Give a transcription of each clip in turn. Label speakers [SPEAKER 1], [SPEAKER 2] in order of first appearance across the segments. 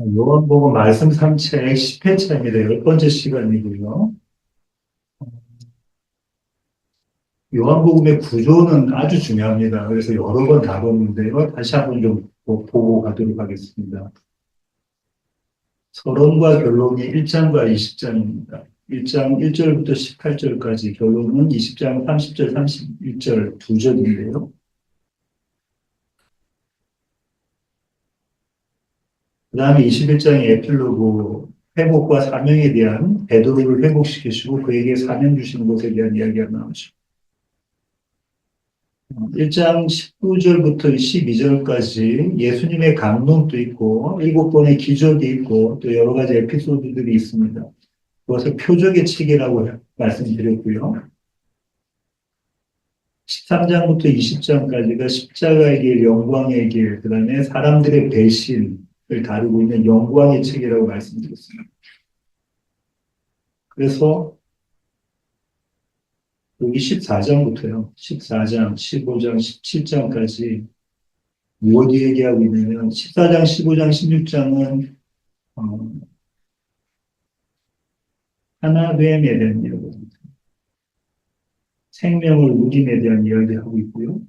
[SPEAKER 1] 요한복음 말씀 3책 10회차입니다. 10번째 시간이고요. 요한복음의 구조는 아주 중요합니다. 그래서 여러 번 다뤘는데요. 다시 한번 좀 보고 가도록 하겠습니다. 서론과 결론이 1장과 20장입니다. 1장 1절부터 18절까지, 결론은 20장 30절, 31절 두 절인데요. 그 다음에 21장의 에필로그, 회복과 사명에 대한 베드로를 회복시키시고 그에게 사명 주시는 것에 대한 이야기가 나오죠. 1장 19절부터 12절까지 예수님의 강론도 있고, 7번의 기적이 있고, 또 여러 가지 에피소드들이 있습니다. 그것을 표적의 책이라고 말씀드렸고요. 13장부터 20장까지가 십자가의 길, 영광의 길, 그 다음에 사람들의 배신을 다루고 있는 영광의 책이라고 말씀드렸습니다. 그래서 여기 14장부터요. 14장, 15장, 17장까지 무엇 얘기하고 있냐면 14장, 15장, 16장은 하나됨에 대한 이야기입니다. 생명을 누림에 대한 이야기하고 있고요.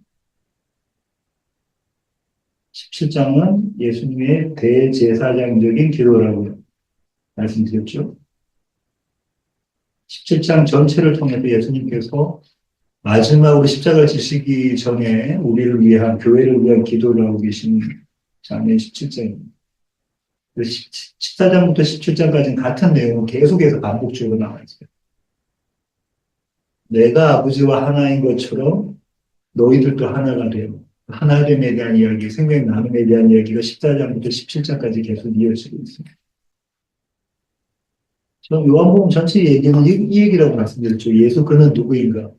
[SPEAKER 1] 17장은 예수님의 대제사장적인 기도라고 말씀드렸죠. 17장 전체를 통해서 예수님께서 마지막으로 십자가를 지시기 전에 우리를 위한, 교회를 위한 기도를 하고 계신 장면 17장입니다. 14장부터 17장까지는 같은 내용을 계속해서 반복적으로 나와 있어요. 내가 아버지와 하나인 것처럼 너희들도 하나가 되어, 하나됨에 대한 이야기, 생명 나눔에 대한 이야기가 14장부터 17장까지 계속 이어지고 있습니다. 저는 요한복음 전체 얘기는 이 얘기라고 말씀드렸죠. 예수 그는 누구인가?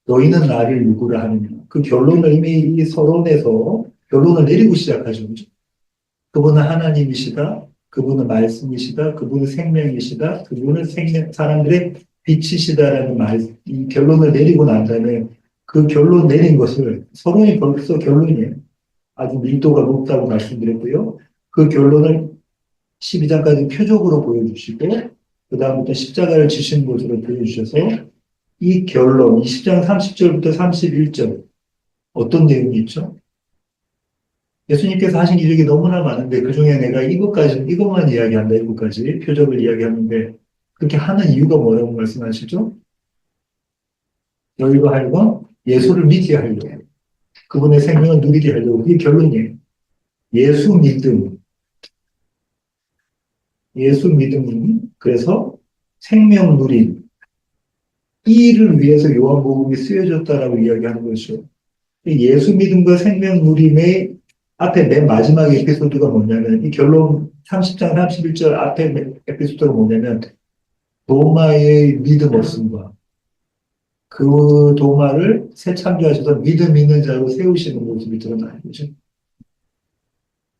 [SPEAKER 1] 너희는 나를 누구라 하느냐? 그 결론을 이미 이 서론에서 결론을 내리고 시작하죠. 그죠? 그분은 하나님이시다. 그분은 말씀이시다. 그분은 생명이시다. 그분은 사람들의 빛이시다라는 이 결론을 내리고 난 다음에 그 결론 내린 것을 서론이 벌써 결론이에요. 아주 밀도가 높다고 말씀드렸고요. 그 결론을 12장까지 표적으로 보여주시고 그 다음부터 십자가를 지신 것으로 보여주셔서 이 결론, 20장 30절부터 31절 어떤 내용이 있죠? 예수님께서 하신 기적이 너무나 많은데 그 중에 내가 이것만 이야기한다, 이것까지 표적을 이야기하는데 그렇게 하는 이유가 뭐라고 말씀하시죠? 너희로 하여금 예수를 믿게 하려고, 그분의 생명을 누리게 하려고. 그게 결론이에요. 예수 믿음, 그래서 생명 누림, 이 일을 위해서 요한복음이 쓰여졌다라고 이야기하는 것이죠. 예수 믿음과 생명 누림의 앞에 맨 마지막 에피소드가 뭐냐면, 이 결론 30장 31절 앞에 에피소드가 뭐냐면, 도마의 믿음 없음과 그 도마를 새 창조하셔서 믿음 있는 자로 세우시는 모습이 드러나는 거죠.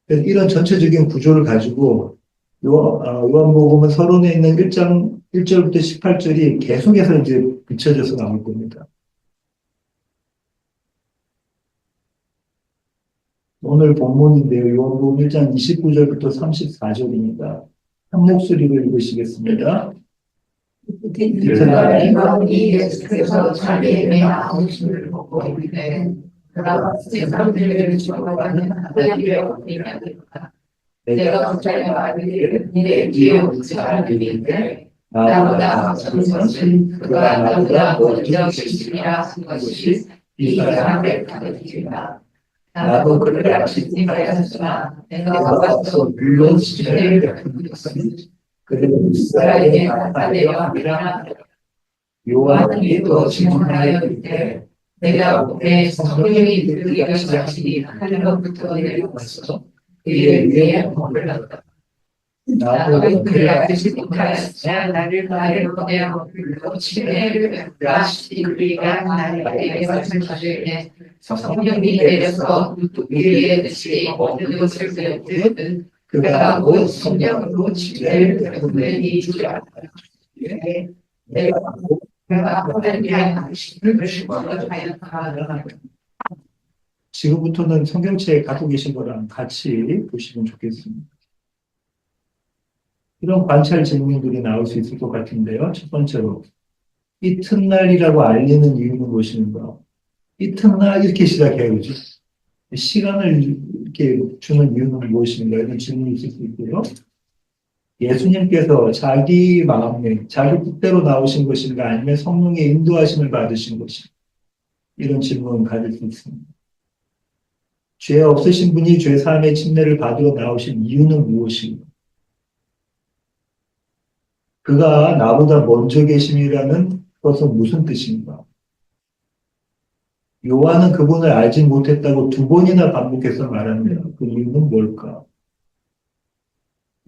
[SPEAKER 1] 그래서 이런 전체적인 구조를 가지고 요한복음은 서론에 있는 1장 1절부터 18절이 계속해서 이제 비춰져서 나올 겁니다. 오늘 본문인데요. 요한복음 1장 29절부터 34절입니다. 한 목소리로 읽으시겠습니다.
[SPEAKER 2] 그러니 예수께서 자기에게 나오심을 보고 이르되 그가 세상들을 죽어가는 하나님의 어린이라. 내가 어찌하여 아들을 내 뒤에 오지 않으리니 나보다 앞선 것은 그가 나보다 먼저 계시니라 한 것이 이 사람을 가르치리라. 나도 그를 알지 못하였으나 내가 와서 물론 시대를 베푼 것은 그는 이스라엘에 나타내어 일어나더라. 요한이 또 질문하여 이르되 내가 올해 성령이 들으려 시작하니 하늘로부터 내려와서 그의 위에 머물렀다. 나도 그를 알지 못하였으나 나를 보내어 불러 침례를 베풀라 하시니 우리가 나에게 말씀하시되 성령이 내려서 우리의 뜻이 모든 것을 배우듯 그가 곧 성령으로 침례를 베푸는 줄 알았다. 내가 하나님의 하심을 하였다.
[SPEAKER 1] 지금부터는 성경책 갖고 계신 거랑 같이 보시면 좋겠습니다. 이런 관찰 질문들이 나올 수 있을 것 같은데요. 첫 번째로, 이튿날이라고 알리는 이유는 무엇인가? 이튿날 이렇게 시작해요. 그죠? 시간을 이렇게 주는 이유는 무엇인가? 이런 질문이 있을 수 있고요. 예수님께서 자기 마음에, 자기 뜻대로 나오신 것인가? 아니면 성령의 인도하심을 받으신 것인가? 이런 질문을 가질 수 있습니다. 죄 없으신 분이 죄 사함의 침례를 받으러 나오신 이유는 무엇인가? 그가 나보다 먼저 계심이라는 것은 무슨 뜻인가? 요한은 그분을 알지 못했다고 두 번이나 반복해서 말합니다. 그 이유는 뭘까?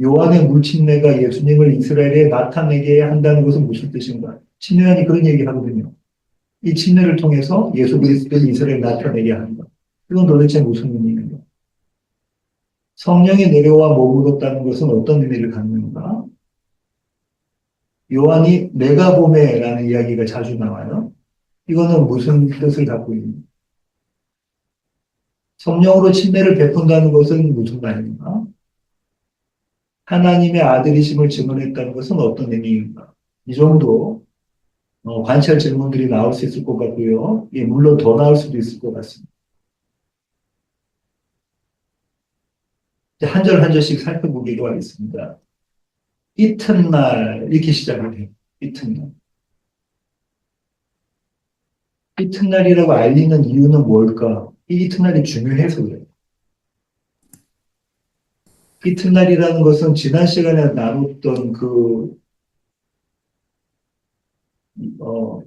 [SPEAKER 1] 요한의 물침례가 예수님을 이스라엘에 나타내게 한다는 것은 무슨 뜻인가? 침례한이 그런 얘기 하거든요. 이 침례를 통해서 예수 그리스도를 이스라엘에 나타내게 한다. 이건 도대체 무슨 의미인가? 성령이 내려와 머물렀다는 것은 어떤 의미를 갖는가? 요한이 내가 보매라는 이야기가 자주 나와요. 이거는 무슨 뜻을 갖고 있는가? 성령으로 침례를 베푼다는 것은 무슨 말인가? 하나님의 아들이심을 증언했다는 것은 어떤 의미인가? 이 정도 관찰 질문들이 나올 수 있을 것 같고요. 예, 물론 더 나올 수도 있을 것 같습니다. 한 절 한 절씩 살펴보기로 하겠습니다. 이튿날 이렇게 시작을 해요. 이튿날. 이튿날이라고 알리는 이유는 뭘까? 이 이튿날이 중요해서 그래요. 이튿날이라는 것은 지난 시간에 나눴던 어,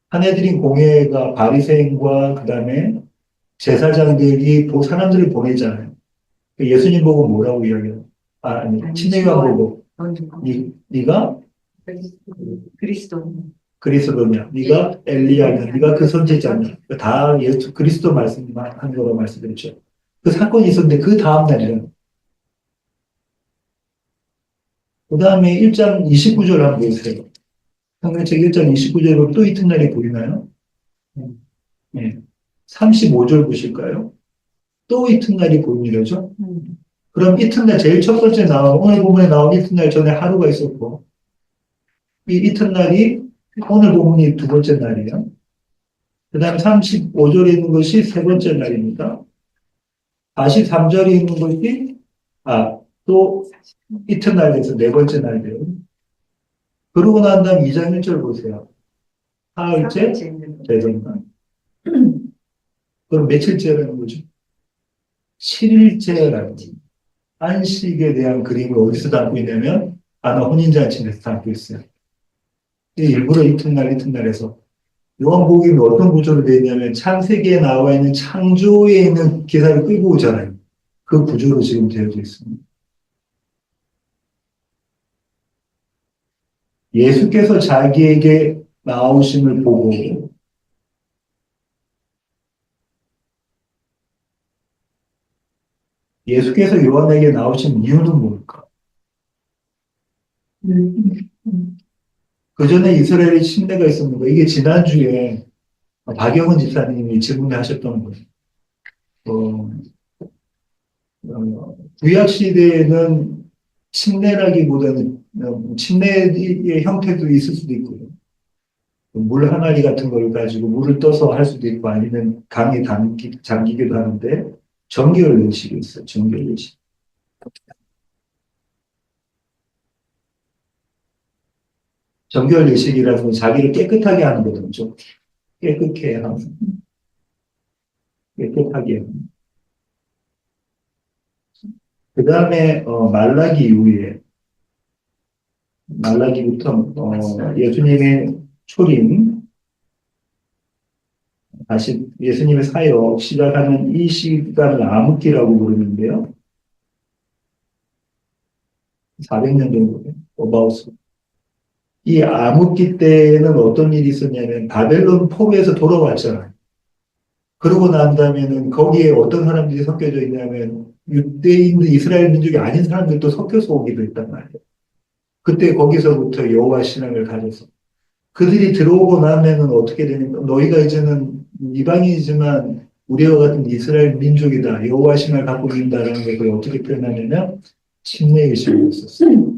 [SPEAKER 1] 한해드린 공회가 바리새인과 그다음에 제사장들이 사람들을 보내잖아요. 예수님 보고 뭐라고 이야기해요? 아니, 친내요한 보고 네가
[SPEAKER 2] 그리스도.
[SPEAKER 1] 그리스도냐, 네가 엘리야냐, 네가 그 선지자냐, 다 예수 그리스도 말씀한 거로 말씀드렸죠. 그 사건이 있었는데 그 다음 날이요. 그 다음에 1장 29절 한번 보세요. 성경책 1장 29절로 또 이튿날이 보이나요? 네. 35절 보실까요? 또 이튿날이 보이죠? 그럼 이튿날 제일 첫 번째 오늘 본문에 나온 이튿날 전에 하루가 있었고, 이 이튿날이 오늘 본문이 두 번째 날이에요. 그 다음에 35절에 있는 것이 세 번째 날입니다. 43절에 있는 것이, 또 이튿날에서 네 번째 날이에요. 그러고 난 다음 2장 1절 보세요. 사흘째 되던날. 그럼 며칠째라는 거죠? 7일째라는 거죠. 안식에 대한 그림을 어디서 담고 있냐면, 혼인잔치에서 담고 있어요. 일부러 이튿날에서 요한복음이 어떤 구조로 되어 있냐면 창세기에 나와 있는 창조에 있는 기사를 끌고 오잖아요. 그 구조로 지금 되어져 있습니다. 예수께서 자기에게 나오심을 보고 예수께서 요한에게 나오신 이유는 뭘까? 그 전에 이스라엘의 침례가 있었는데 이게 지난주에 박영은 집사님이 질문하셨던 거예요. 구약 시대에는 침례라기보다는 침례의 형태도 있을 수도 있고요. 물 항아리 같은 걸 가지고 물을 떠서 할 수도 있고 아니면 강에 잠기기도 하는데 정결 예식이 있어요. 정결 예식. 정결 예식이라는 건 자기를 깨끗하게 하는 거죠. 깨끗해 하는. 깨끗하게 하는. 그 다음에 말라기 이후에 말라기부터 예수님의 초림 다시 예수님의 사역 시작하는 이 시간을 암흑기라고 부르는데요. 400년 정도 어바웃. 이 암흑기 때는 어떤 일이 있었냐면 바벨론 포로에서 돌아왔잖아요. 그러고 난 다음에는 거기에 어떤 사람들이 섞여져 있냐면 유대인들, 이스라엘 민족이 아닌 사람들도 섞여서 오기도 했단 말이에요. 그때 거기서부터 여호와 신앙을 가져서 그들이 들어오고 나면은 어떻게 되냐면 너희가 이제는 이방인이지만 우리와 같은 이스라엘 민족이다. 여호와 신앙을 갖고 있다라는 것을 어떻게 표현하냐면 침례의식이었었어요.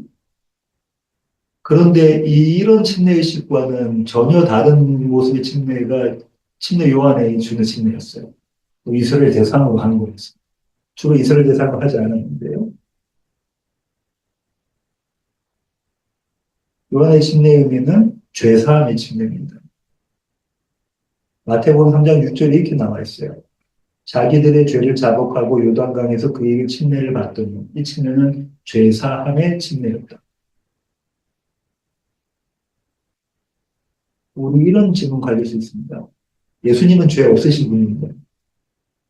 [SPEAKER 1] 그런데 이런 침례의식과는 전혀 다른 모습의 침례가 침례 요한에 주는 침례였어요. 또 이스라엘 대상으로 하는 거였어요. 주로 이스라엘 대상으로 하지 않았는데요. 요한의 침례의 의미는 죄사함의 침례입니다. 마태복음 3장 6절에 이렇게 나와 있어요. 자기들의 죄를 자복하고 요단강에서 그에게 침례를 받더니 이 침례는 죄사함의 침례였다. 우리 이런 질문 가질 수 있습니다. 예수님은 죄 없으신 분입니다.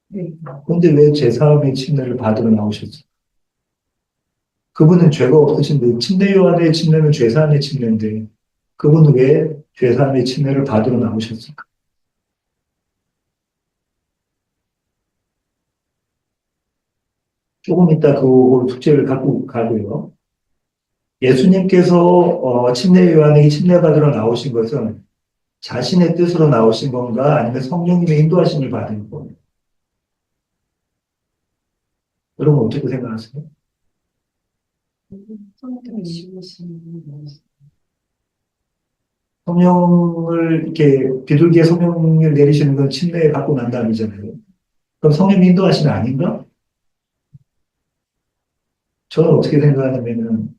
[SPEAKER 2] 네.
[SPEAKER 1] 그런데 왜 죄사함의 침례를 받으러 나오셨어요? 그분은 죄가 없으신데 침례 요한의 침례는 죄사함의 침례인데 그분은 왜 죄사함의 침례를 받으러 나오셨을까? 조금 이따 그 숙제를 갖고 가고요. 예수님께서 침례 요한에게 침례받으러 나오신 것은 자신의 뜻으로 나오신 건가 아니면 성령님의 인도하심을 받은 건가? 여러분 어떻게 생각하세요?
[SPEAKER 2] 성령이 심으시는
[SPEAKER 1] 성령을 이렇게 비둘기에 성령을 내리시는 건 침례 받고 난 다음이잖아요. 그럼 성령 인도하심이 아닌가? 저는 어떻게 생각하냐면은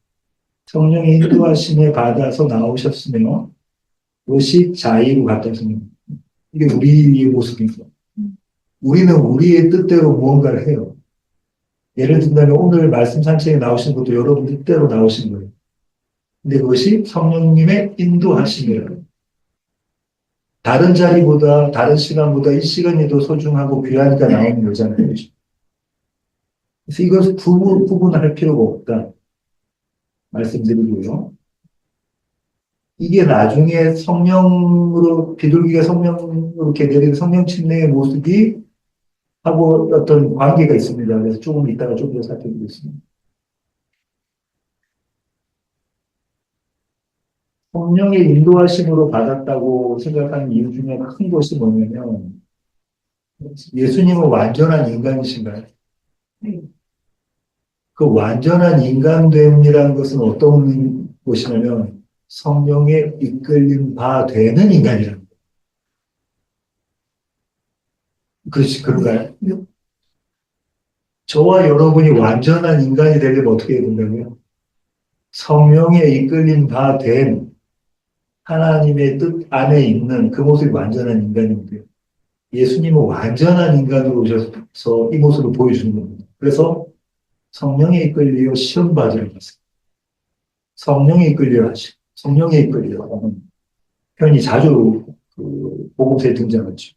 [SPEAKER 1] 성령의 인도하심을 받아서 나오셨으면 그것이 자의로 같았으면 이게 우리의 모습입니다. 우리는 우리의 뜻대로 무언가를 해요. 예를 든다면 오늘 말씀 산책에 나오신 것도 여러분 뜻대로 나오신 거예요. 근데 그것이 성령님의 인도하심이에요. 다른 자리보다, 다른 시간보다 이 시간이 더 소중하고 귀하니까 나오는 거잖아요. 그래서 이것을 구분할 필요가 없다. 말씀드리고요. 이게 나중에 성령으로, 비둘기가 성령으로 이렇게 내리는 성령 침례의 모습이 하고 어떤 관계가 있습니다. 그래서 조금 이따가 좀 더 살펴보겠습니다. 성령의 인도하심으로 받았다고 생각하는 이유 중에 큰 것이 뭐냐면 예수님은 완전한 인간이신가요?
[SPEAKER 2] 네.
[SPEAKER 1] 그 완전한 인간됨이라는 것은 어떤 것이냐면 성령에 이끌림 바 되는 인간이라는 거예요. 그렇지, 그런가요? 저와 여러분이 완전한 인간이 되려면 어떻게 해야 된다고요? 성령에 이끌림 바 된 하나님의 뜻 안에 있는 그 모습이 완전한 인간인데요. 예수님은 완전한 인간으로 오셔서 이 모습을 보여주는 겁니다. 그래서 성령에 이끌려 시험 받으러 갔어요. 성령에 이끌려 하시, 성령에 이끌려 하는 표현이 자주 그 복음서에 등장하죠.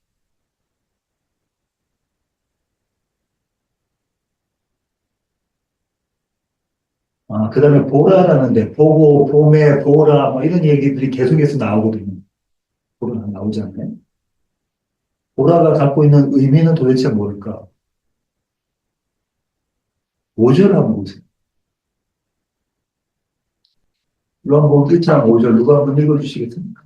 [SPEAKER 1] 아, 그 다음에 보라라는데, 보고, 봄에, 보라, 뭐 이런 얘기들이 계속해서 나오거든요. 보라 나오지 않나요? 보라가 갖고 있는 의미는 도대체 뭘까? 5절 한번 보세요. 요한복음 1장 5절 누가 한번 읽어주시겠습니까?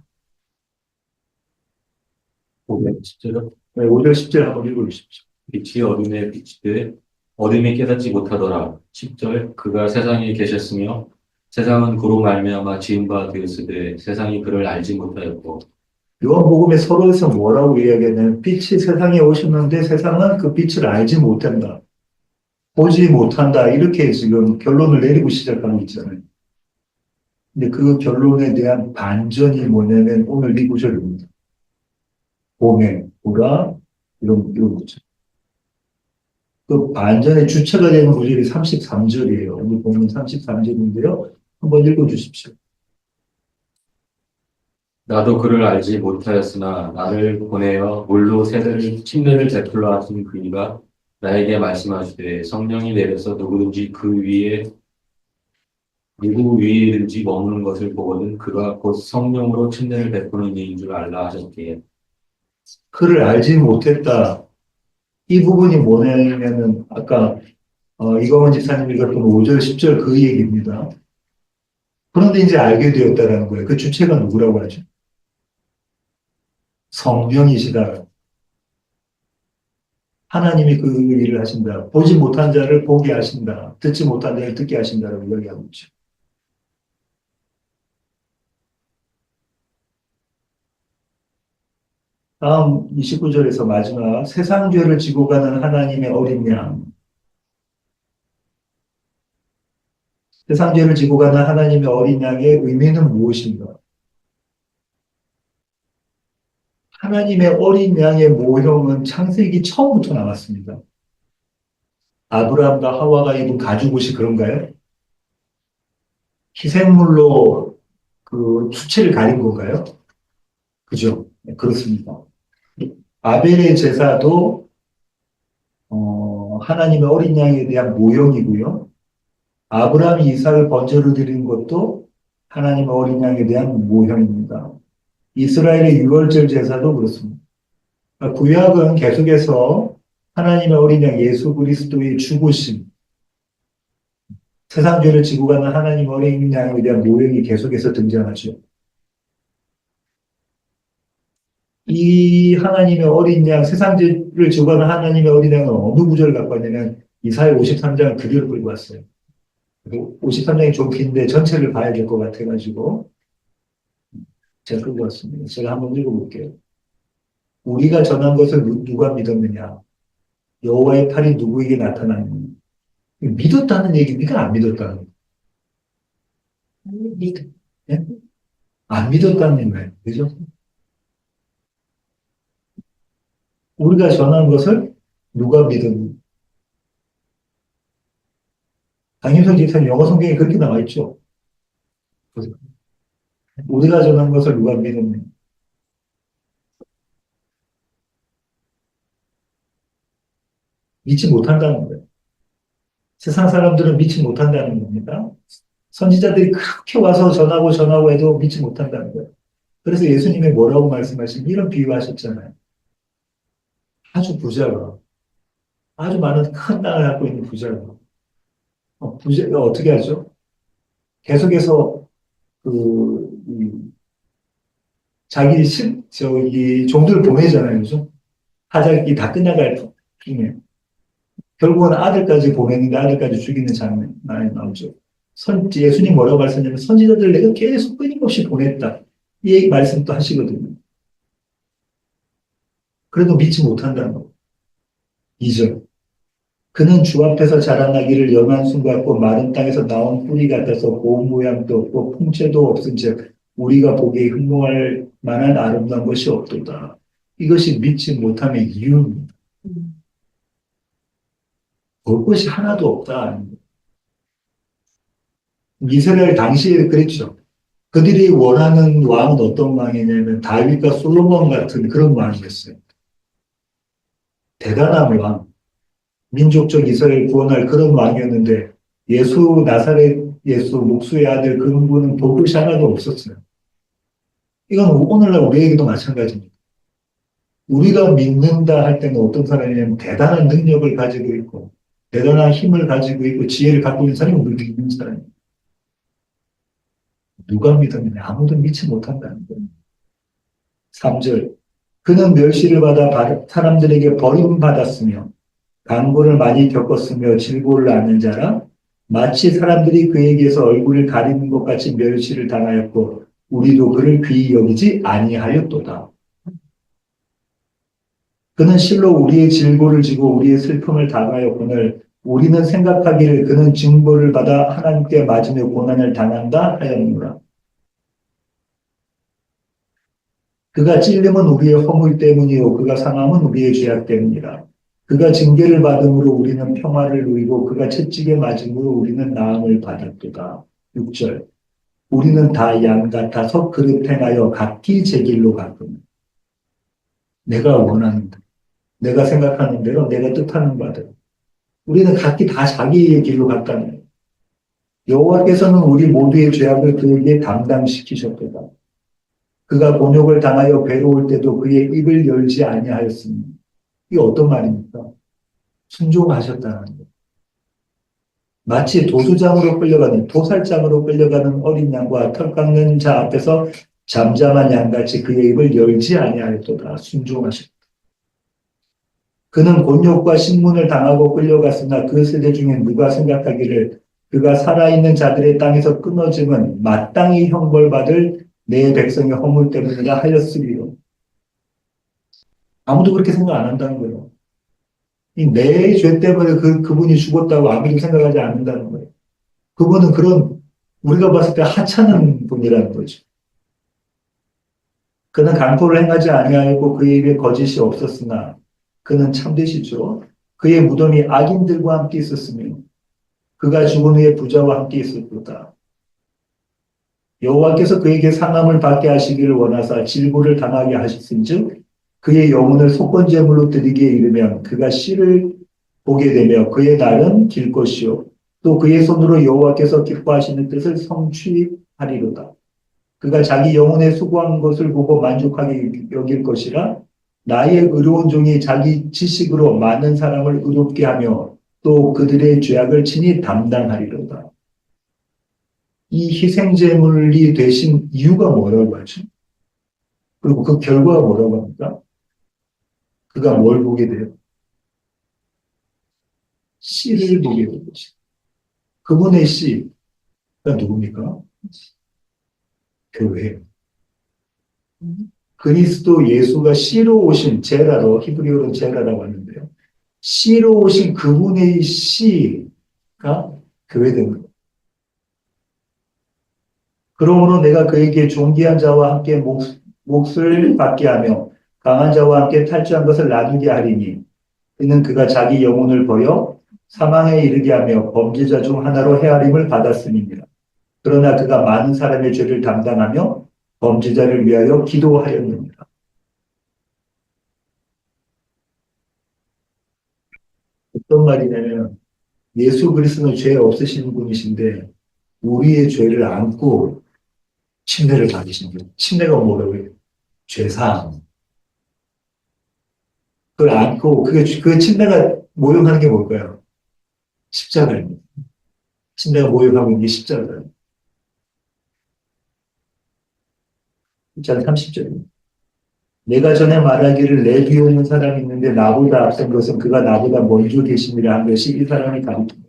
[SPEAKER 3] 5절 10절은
[SPEAKER 1] 네, 5절 10절 한번 읽어주십시오.
[SPEAKER 3] 빛이 어둠에 비치되 어둠이 깨닫지 못하더라. 10절 그가 세상에 계셨으며 세상은 그로 말미암아 지은 바 되었으되 세상이 그를 알지 못하였고
[SPEAKER 1] 요한복음의 서론에서 뭐라고 이야기하냐면 빛이 세상에 오셨는데 세상은 그 빛을 알지 못한다. 보지 못한다. 이렇게 지금 결론을 내리고 시작하고 있잖아요. 근데 그 결론에 대한 반전이 뭐냐면 오늘 이 구절입니다. 봄에, 보라, 이런 구절. 그 반전의 주체가 되는 구절이 33절이에요. 오늘 보면 33절인데요. 한번 읽어주십시오.
[SPEAKER 3] 나도 그를 알지 못하였으나 나를 보내어 물로 세대를 침례를 베풀러 하신 그이가 나에게 말씀하시되 성령이 내려서 누구든지 그 위에 누구 위에든지 머무는 것을 보거든 그가 곧 성령으로 침례를 베푸는 이인 줄 알라 하셨기에
[SPEAKER 1] 그를 알지 못했다. 이 부분이 뭐냐면은 아까 이광원 집사님 읽었던 5절, 10절 그 얘기입니다. 그런데 이제 알게 되었다라는 거예요. 그 주체가 누구라고 하죠? 성령이시다. 하나님이 그 일을 하신다. 보지 못한 자를 보게 하신다. 듣지 못한 자를 듣게 하신다라고 이야기하고 있죠. 다음 29절에서 마지막 세상 죄를 지고 가는 하나님의 어린 양. 세상 죄를 지고 가는 하나님의 어린 양의 의미는 무엇인가? 하나님의 어린 양의 모형은 창세기 처음부터 나왔습니다. 아브라함과 하와가 입은 가죽옷이 그런가요? 희생물로 그 수치를 가린 건가요? 그죠? 네, 그렇습니다. 아벨의 제사도 하나님의 어린 양에 대한 모형이고요. 아브라함이 이삭을 번제로 드리는 것도 하나님의 어린 양에 대한 모형입니다. 이스라엘의 유월절 제사도 그렇습니다. 구약은 계속해서 하나님의 어린 양 예수 그리스도의 죽으심, 세상 죄를 지고 가는 하나님의 어린 양에 대한 모형이 계속해서 등장하죠. 이 하나님의 어린 양, 세상 죄를 지고 가는 하나님의 어린 양은 어느 구절을 갖고 왔냐면 이사야 53장을 그대로 끌고 왔어요. 53장이 좀 긴데 전체를 봐야 될 것 같아가지고 제가 끌고 왔습니다. 제가 한번 읽어볼게요. 우리가 전한 것을 누가 믿었느냐? 여호와의 팔이 누구에게 나타났느냐? 믿었다는 얘기입니까? 안 믿었다는 거예요?
[SPEAKER 2] 믿음.
[SPEAKER 1] 예? 안 믿었다는 거예요. 그죠? 우리가 전한 것을 누가 믿었느냐? 강윤성 집사님 영어 성경에 그렇게 나와 있죠? 우리가 전한 것을 누가 믿었느냐? 믿지 못한다는 거예요. 세상 사람들은 믿지 못한다는 겁니다. 선지자들이 그렇게 와서 전하고 해도 믿지 못한다는 거예요. 그래서 예수님이 뭐라고 말씀하시면 이런 비유하셨잖아요. 아주 부자가, 아주 많은 큰 땅을 갖고 있는 부자가, 부자가 어떻게 하죠? 계속해서 자기 저기 종들을 보내잖아요. 그죠? 하작이 다 끝나갈 중에. 결국은 아들까지 보냈는데 아들까지 죽이는 장면이 나오죠. 예수님 뭐라고 말씀하냐면 선지자들 내가 계속 끊임없이 보냈다. 이 말씀도 하시거든요. 그래도 믿지 못한다는 거. 2절. 그는 주 앞에서 자라나기를 연한 순 같고 마른 땅에서 나온 뿌리 같아서 고운 모양도 없고 풍채도 없은 즉 우리가 보기에 흠모할 만한 아름다운 것이 없도다. 이것이 믿지 못함의 이유입니다. 볼 것이 하나도 없다. 이스라엘 당시에 그랬죠. 그들이 원하는 왕은 어떤 왕이냐면 다윗과 솔로몬 같은 그런 왕이었어요. 대단한 왕, 민족적 이스라엘 구원할 그런 왕이었는데 예수 나사렛 예수 목수의 아들 그런 분은 볼 것이 하나도 없었어요. 이건 오늘날 우리에게도 마찬가지입니다. 우리가 믿는다 할 때는 어떤 사람이냐면 대단한 능력을 가지고 있고 대단한 힘을 가지고 있고 지혜를 갖고 있는 사람이 우리를 믿는 사람입니다. 누가 믿었느냐? 아무도 믿지 못한다는 거예요. 3절. 그는 멸시를 받아 사람들에게 버림받았으며 강고를 많이 겪었으며 질고를 앓는 자라 마치 사람들이 그에게서 얼굴을 가리는 것 같이 멸시를 당하였고 우리도 그를 귀히 여기지 아니하였도다. 그는 실로 우리의 질고를 지고 우리의 슬픔을 당하였거늘 우리는 생각하기를 그는 징벌을 받아 하나님께 맞으며 고난을 당한다 하였노라. 그가 찔림은 우리의 허물 때문이요 그가 상함은 우리의 죄악 때문이라. 그가 징계를 받음으로 우리는 평화를 누리고 그가 채찍에 맞음으로 우리는 나음을 받았도다. 6절. 우리는 다 양 같아서 그릇 행하여 각기 제 길로 갔거늘. 내가 원하는 대로, 내가 생각하는 대로, 내가 뜻하는 바대로. 우리는 각기 다 자기의 길로 갔다는 거예요. 여호와께서는 우리 모두의 죄악을 그에게 담당시키셨도다. 그가 곤욕을 당하여 괴로울 때도 그의 입을 열지 아니하였으니 이게 어떤 말입니까? 순종하셨다는 거예요. 마치 도수장으로 끌려가는 도살장으로 끌려가는 어린 양과 털 깎는 자 앞에서 잠잠한 양같이 그의 입을 열지 아니하였도다. 순종하셨다. 그는 곤욕과 신문을 당하고 끌려갔으나 그 세대 중에 누가 생각하기를 그가 살아있는 자들의 땅에서 끊어짐은 마땅히 형벌받을 내 백성의 허물 때문이라 하였으리요. 아무도 그렇게 생각 안 한다는 거예요. 내 죄 때문에 그분이 죽었다고 아무도 생각하지 않는다는 거예요. 그분은 그런, 우리가 봤을 때 하찮은 분이라는 거죠. 그는 강포를 행하지 아니하였고 그의 입에 거짓이 없었으나 그는 참되시죠. 그의 무덤이 악인들과 함께 있었으며 그가 죽은 후에 부자와 함께 있었도다. 여호와께서 그에게 상함을 받게 하시기를 원하사 질고를 당하게 하셨은즉 그의 영혼을 속건제물로 드리기에 이르면 그가 씨를 보게 되며 그의 날은 길 것이요 또 그의 손으로 여호와께서 기뻐하시는 뜻을 성취하리로다. 그가 자기 영혼의 수고한 것을 보고 만족하게 여길 것이라 나의 의로운 종이 자기 지식으로 많은 사람을 의롭게 하며 또 그들의 죄악을 친히 담당하리로다. 이 희생제물이 되신 이유가 뭐라고 하죠? 그리고 그 결과가 뭐라고 합니까? 그가 뭘 보게 돼요? 씨를 보게 되는 거죠. 그분의 씨가 누굽니까? 교회. 그리스도 예수가 씨로 오신 제라로, 히브리어로 제라라고 하는데요. 씨로 오신 그분의 씨가 교회된 거예요. 그러므로 내가 그에게 존귀한 자와 함께 몫을 받게 하며 강한 자와 함께 탈주한 것을 나누게 하리니 이는 그가 자기 영혼을 버려 사망에 이르게 하며 범죄자 중 하나로 헤아림을 받았음입니다. 그러나 그가 많은 사람의 죄를 담당하며 범죄자를 위하여 기도하였느니라. 어떤 말이냐면 예수 그리스도는 죄 없으신 분이신데 우리의 죄를 안고 침례를 받으신 거예요. 침례가 뭐라고 해요? 죄사함. 그걸 안고 그 침례가 모욕하는 게 뭘까요? 십자가입니다. 침례가 모욕하고 있는 게 십자가예요. 1장 30절입니다. 내가 전에 말하기를 내 뒤에 오는 사람이 있는데 나보다 앞선 것은 그가 나보다 먼저 계심이라 한 것이 이 사람이 가르칩니다.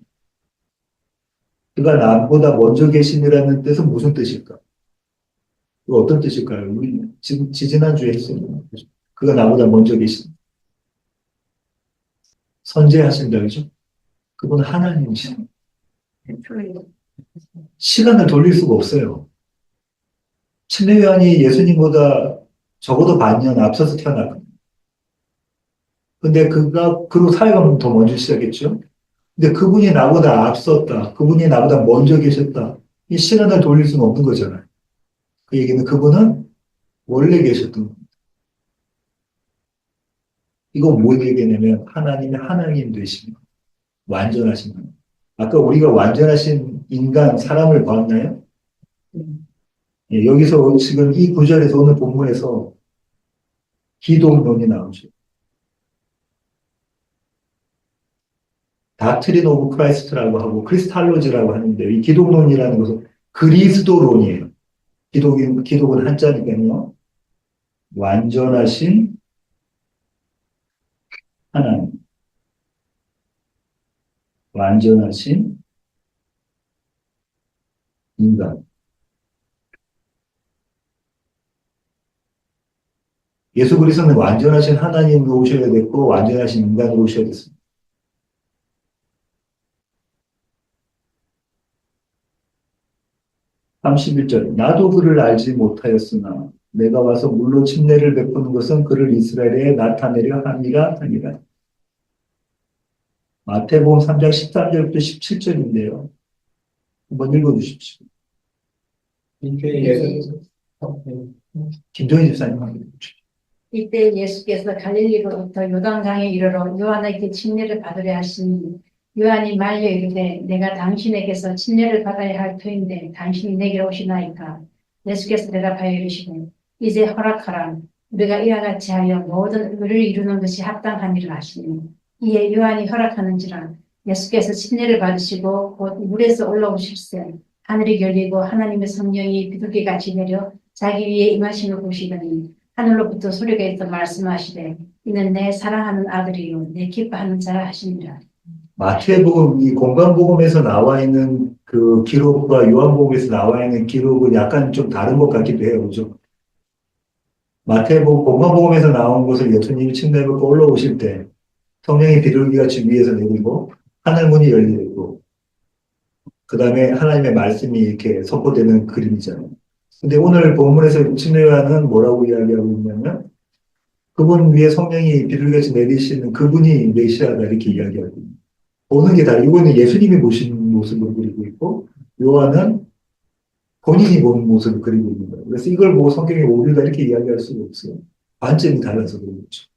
[SPEAKER 1] 그가 나보다 먼저 계심이라는 뜻은 무슨 뜻일까? 어떤 뜻일까요? 우리 지금 지지난주에 했어요. 그가 나보다 먼저 계신. 선제하신다, 그죠? 그분은 하나님이신. 시간을 돌릴 수가 없어요. 침례요한이 예수님보다 적어도 반년 앞서서 태어났거든요. 근데 그리고 사회가 더 먼저 시작했죠. 근데 그분이 나보다 앞섰다. 그분이 나보다 먼저 계셨다. 이 시간을 돌릴 수는 없는 거잖아요. 그 얘기는 그분은 원래 계셨던 겁니다. 이거 뭐 얘기냐면 하나님이 하나님 되시면 완전하신 분. 아까 우리가 완전하신 인간, 사람을 봤나요? 예, 여기서 지금 이 구절에서 오늘 본문에서 기독론이 나오죠. 닥트린 오브 크라이스트라고 하고 크리스탈로지라고 하는데 이 기독론이라는 것은 그리스도론이에요. 기독은 한자니까요. 완전하신 하나님. 완전하신 인간. 예수 그리스도는 완전하신 하나님으로 오셔야 됐고 완전하신 인간으로 오셔야 됐습니다. 31절 나도 그를 알지 못하였으나 내가 와서 물로 침례를 베푸는 것은 그를 이스라엘에 나타내려 함이라 하니라. 마태복음 3장 13절부터 17절인데요. 한번 읽어주십시오. 김종희 집사님 한번 읽어주십시오.
[SPEAKER 2] 이때 예수께서 갈릴리로부터 요단강에 이르러 요한에게 침례를 받으려 하시니 요한이 말려 이르되 내가 당신에게서 침례를 받아야 할 터인데 당신이 내게 오시나이까. 예수께서 대답하여 이르시되 이제 허락하라. 우리가 이와 같이 하여 모든 의를 이루는 것이 합당함이라 하시니 이에 요한이 허락하는지라. 예수께서 침례를 받으시고 곧 물에서 올라오실세 하늘이 열리고 하나님의 성령이 비둘기같이 내려 자기 위에 임하심을 보시더니 하늘로부터 소리가 있어 말씀하시되 이는 내 사랑하는 아들이요 내 기뻐하는 자라 하시니라.
[SPEAKER 1] 마태복음, 이 공간복음에서 나와 있는 그 기록과 요한복음에서 나와 있는 기록은 약간 좀 다른 것 같기도 해요. 그죠? 공화복음에서 나온 것을 예수님이 침례를 받고 올라오실 때 성령이 비둘기같이 위에서 내리고 하늘 문이 열리고 그 다음에 하나님의 말씀이 이렇게 선포되는 그림이잖아요. 근데 오늘 본문에서 침례 요한은 뭐라고 이야기하고 있냐면 그분 위에 성령이 비둘기같이 내리시는 그분이 메시아다 이렇게 이야기하고 있는 보는 게 다 이거는 예수님이 보신 모습을 그리고 있고 요한은 본인이 보는 모습을 그리고 있는 거예요. 그래서 이걸 보고 성경이 오류다 이렇게 이야기할 수가 없어요. 관점이 달라서 그렇죠.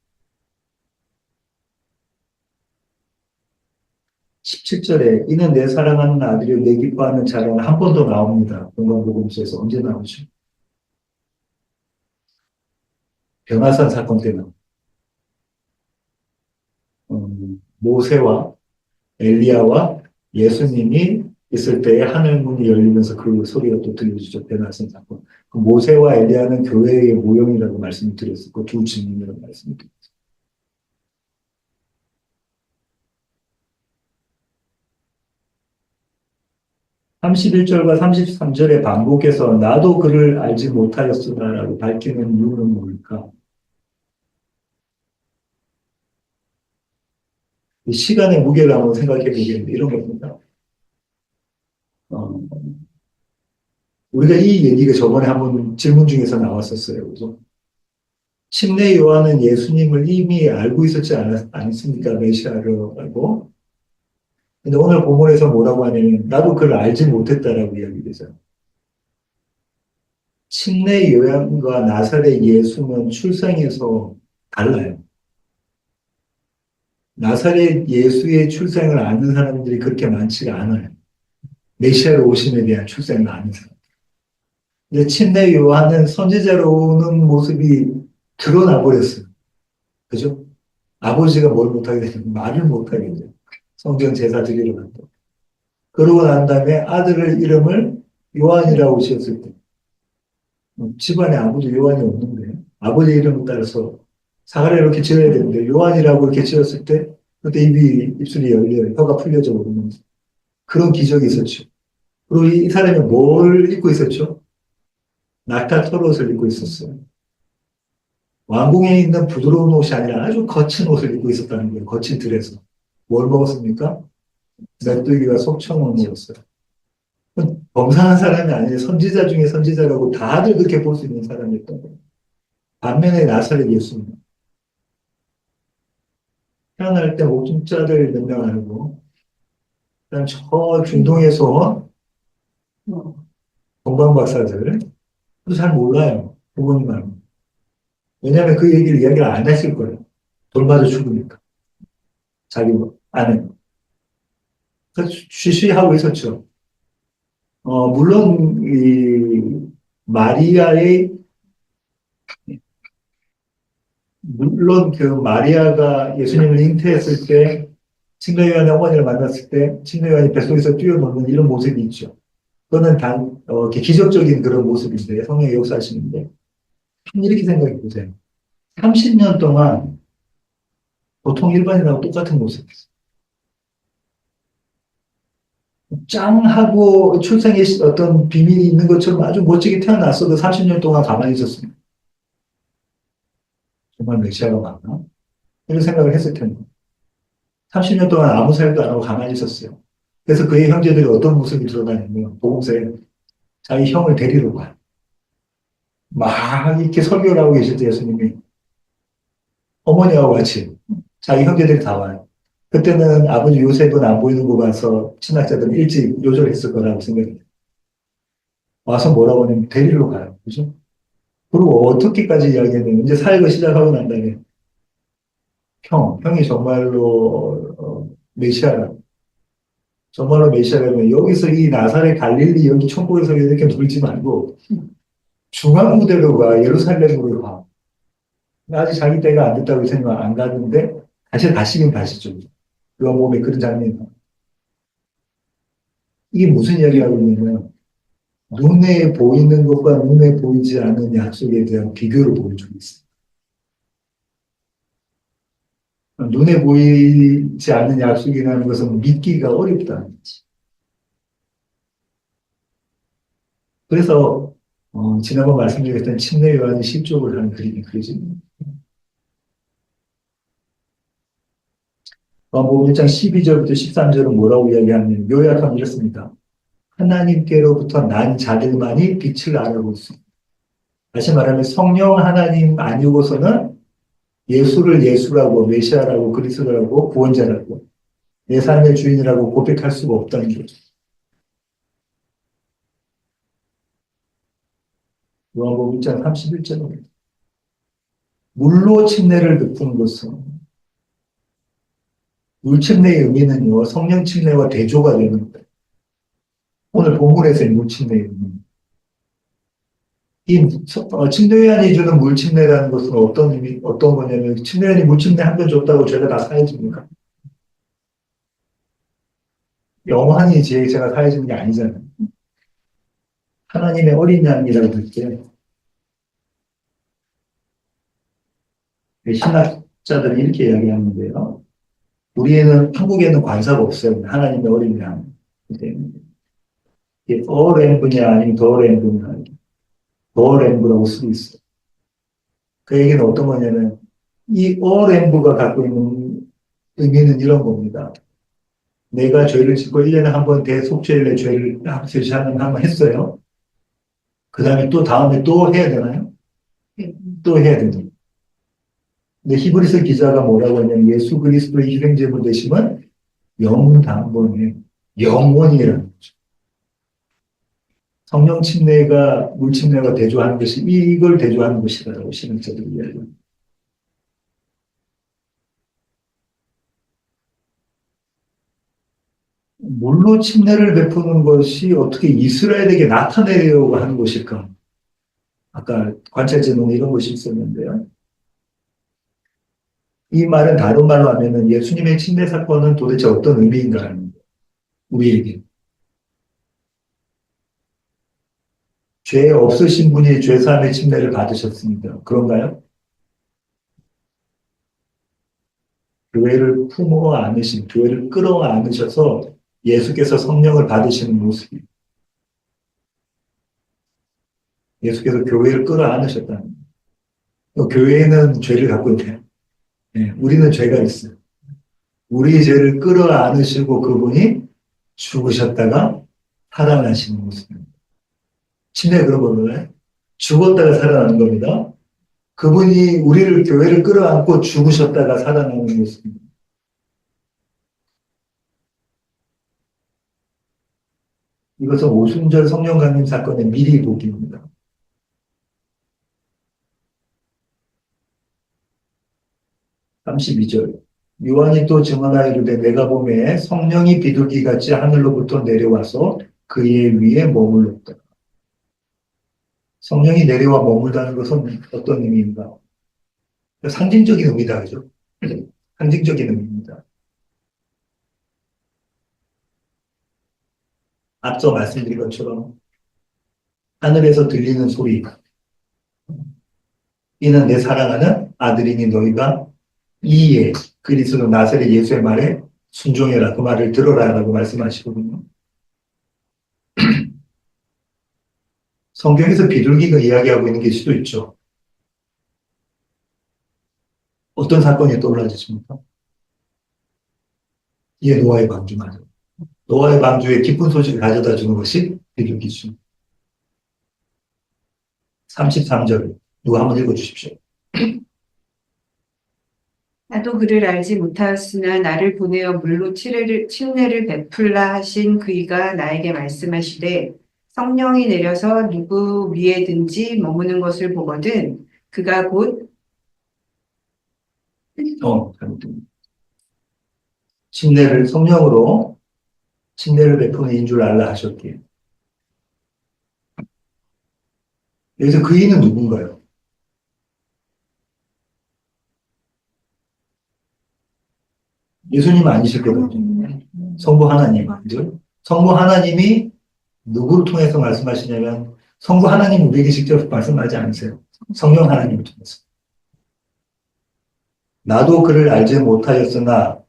[SPEAKER 1] 17절에 이는 내 사랑하는 아들이요 내 기뻐하는 자라는 한 번 더 나옵니다. 공관복음서에서 언제 나오죠? 변화산 사건 때 나옵니다. 모세와 엘리야와 예수님이 있을 때에 하늘 문이 열리면서 그 소리가 또 들려주죠. 변화산 사건. 그 모세와 엘리야는 교회의 모형이라고 말씀을 드렸었고 두 증인이라고 말씀을 드렸어요. 31절과 33절의 반복해서 나도 그를 알지 못하였으나라고 밝히는 이유는 뭘까? 이 시간의 무게를 한번 생각해 보겠는데 이런 겁니다. 어, 우리가 이 얘기가 저번에 한번 질문 중에서 나왔었어요. 그래서 침례 요한은 예수님을 이미 알고 있었지 않습니까? 메시아를 알고. 근데 오늘 본문에서 뭐라고 하냐면 나도 그를 알지 못했다라고 이야기되잖아요. 침례 요한과 나사렛 예수는 출생에서 달라요. 나사렛 예수의 출생을 아는 사람들이 그렇게 많지가 않아요. 메시아로 오심에 대한 출생을 아는 사람. 근데 침례 요한은 선지자로 오는 모습이 드러나 버렸어요. 그죠? 아버지가 뭘 못하게 되냐면 말을 못하게 돼요. 성경 제사 드리러 간다. 그러고 난 다음에 아들을 이름을 요한이라고 지었을 때 집안에 아무도 요한이 없는데 아버지 이름을 따라서 사과를 이렇게 지어야 되는데 요한이라고 이렇게 지었을 때 그때 입술이 열려요. 혀가 풀려져 버리는 그런 기적이 있었죠. 그리고 이 사람이 뭘 입고 있었죠? 낙타 털옷을 입고 있었어요. 왕궁에 있는 부드러운 옷이 아니라 아주 거친 옷을 입고 있었다는 거예요. 거친 드레스. 뭘 먹었습니까? 메뚜기가 속청을 먹었어요. 범상한 사람이 아니에요. 선지자 중에 선지자라고 다들 그렇게 볼 수 있는 사람이었던 거예요. 반면에 나사렛 예수님. 태어날 때 목숨자를 몇 명 알고, 그다음 저 중동에서 동방박사들, 잘 몰라요. 부모님 말고. 왜냐하면 그 이야기를 안 했을 거예요. 돌 맞아 죽으니까. 자기 아내. 쉬쉬하고 있었죠. 물론, 마리아의, 물론 그 마리아가 예수님을 잉태했을 때, 침례 요한의 어머니를 만났을 때, 침례 요한이 뱃속에서 뛰어노는 이런 모습이 있죠. 그거는 이렇게 기적적인 그런 모습인데, 성령의 역사하시는데, 이렇게 생각해 보세요. 30년 동안 보통 일반인하고 똑같은 모습이었어요. 짱하고 출생에 어떤 비밀이 있는 것처럼 아주 멋지게 태어났어도 30년 동안 가만히 있었습니다. 정말 메시아가 맞나? 이런 생각을 했을 텐데. 30년 동안 아무 생각도 안 하고 가만히 있었어요. 그래서 그의 형제들이 어떤 모습이 드러나냐면, 복음서에 자기 형을 데리러 가요. 막 이렇게 설교를 하고 계실 때 예수님이 어머니하고 같이 자기 형제들이 다 와요. 그때는 아버지 요셉은 안 보이는 거 봐서 신학자들은 일찍 요절했을 거라고 생각해요. 와서 뭐라고 하냐면 데리러 가요. 그죠? 그리고 어떻게까지 이야기했냐면 이제 사역을 시작하고 난 다음에 형이 정말로 메시아라. 정말로 메시아라면 여기서 이 나사렛 갈릴리 여기 천국에서 이렇게 놀지 말고 중앙 무대로 가 예루살렘으로 가. 아직 자기 때가 안 됐다고 생각 안 가는데 다시 가시긴 가시죠. 요한복음에 그런 장면이 나와요. 이게 무슨 이야기하고 있냐면 눈에 보이는 것과 눈에 보이지 않는 약속에 대한 비교를 보여주고 있어요. 눈에 보이지 않는 약속이라는 것은 믿기가 어렵다는 거지. 그래서 지난번 말씀드렸던 침례 요한이 실족을 하는 그림이 그려집니다. 요한복음 1장 12절부터 13절은 뭐라고 이야기하냐면 요약하면 이렇습니다. 하나님께로부터 난 자들만이 빛을 알아볼 수 있다. 다시 말하면 성령 하나님 아니고서는 예수를 예수라고 메시아라고 그리스도라고 구원자라고 내 삶의 주인이라고 고백할 수가 없다는 거죠. 요한복음 1장 31절입니다. 물로 침례를 베푸는 것은 물 침례의 의미는요 성령 침례와 대조가 되는 거예요. 오늘 본문에서의 물 침례의 의미. 침례요한이 주는 물 침례라는 것은 어떤 의미, 어떤 거냐면 침례요한이 물 침례 한 번 줬다고 죄가 다 사해집니까? 영원히 제가 사해지는 게 아니잖아요. 하나님의 어린 양이라고 할 때 신학자들이 이렇게 이야기하는데요. 우리에는 한국에는 관사가 없어요. 하나님의 어린 양. 이게 더 램브냐 아니면 더 램브냐 더 램브라고 쓰고 있어요. 그 얘기는 어떤 거냐면 이 램브가 갖고 있는 의미는 이런 겁니다. 내가 죄를 짓고 1년에 한 번 대속죄일에 죄를 한번 했어요. 그 다음에 또 다음에 또 해야 되나요? 또 해야 됩니다. 근데 히브리서 기자가 뭐라고 하냐면 예수 그리스도의 희생제물 되시면 영단번에 영원이라는 거죠. 성령 침례가 물 침례가 대조하는 것이 이걸 대조하는 것이라고 신학자들이 이야기합니다. 물로 침례를 베푸는 것이 어떻게 이스라엘에게 나타내려고 하는 것일까? 아까 관찰제논 이런 것이 있었는데요. 이 말은 다른 말로 하면은 예수님의 침례 사건은 도대체 어떤 의미인가 하는 거예요. 우리에게. 죄 없으신 분이 죄사함의 침례를 받으셨습니다. 그런가요? 교회를 품어 안으신, 교회를 끌어 안으셔서 예수께서 성령을 받으시는 모습이 예수께서 교회를 끌어 안으셨다는 거예요. 교회는 죄를 갖고 있대요. 네, 우리는 죄가 있어요. 우리의 죄를 끌어 안으시고 그분이 죽으셨다가 살아나시는 모습입니다. 침례 그런 거잖아요. 죽었다가 살아나는 겁니다. 그분이 우리를 교회를 끌어안고 죽으셨다가 살아나는 모습입니다. 이것은 오순절 성령 강림 사건의 미리 보기입니다. 32절. 요한이 또 증언하여 이르되 내가 보매 성령이 비둘기같이 하늘로부터 내려와서 그의 위에 머물렀다. 성령이 내려와 머물다는 것은 어떤 의미인가? 상징적인 의미다, 그죠? 상징적인 의미입니다. 앞서 말씀드린 것처럼 하늘에서 들리는 소리, 이는 내 사랑하는 아들이니 너희가 이에 그리스도 나사렛 예수의 말에 순종해라. 그 말을 들어라라고 말씀하시거든요. 성경에서 비둘기가 이야기하고 있는 게 수도 있죠. 어떤 사건이 떠올라지십니까? 이에 노아의 방주 맞아. 노아의 방주에 기쁜 소식을 가져다 주는 것이 비둘기죠. 33절 누가 한번 읽어주십시오.
[SPEAKER 4] 나도 그를 알지 못하였으나 나를 보내어 물로 침례를 베풀라 하신 그이가 나에게 말씀하시되 성령이 내려서 누구 위에든지 머무는 것을 보거든 그가 곧
[SPEAKER 1] 잘못됩니다. 침례를 성령으로 침례를 베푸는 인 줄 알라 하셨기에. 여기서 그이는 누군가요? 예수님 아니실 거거든요. 성부 하나님. 그죠? 성부 하나님이 누구를 통해서 말씀하시냐면 성부 하나님 우리에게 직접 말씀하지 않으세요. 성령 하나님을 통해서. 나도 그를 알지 못하였으나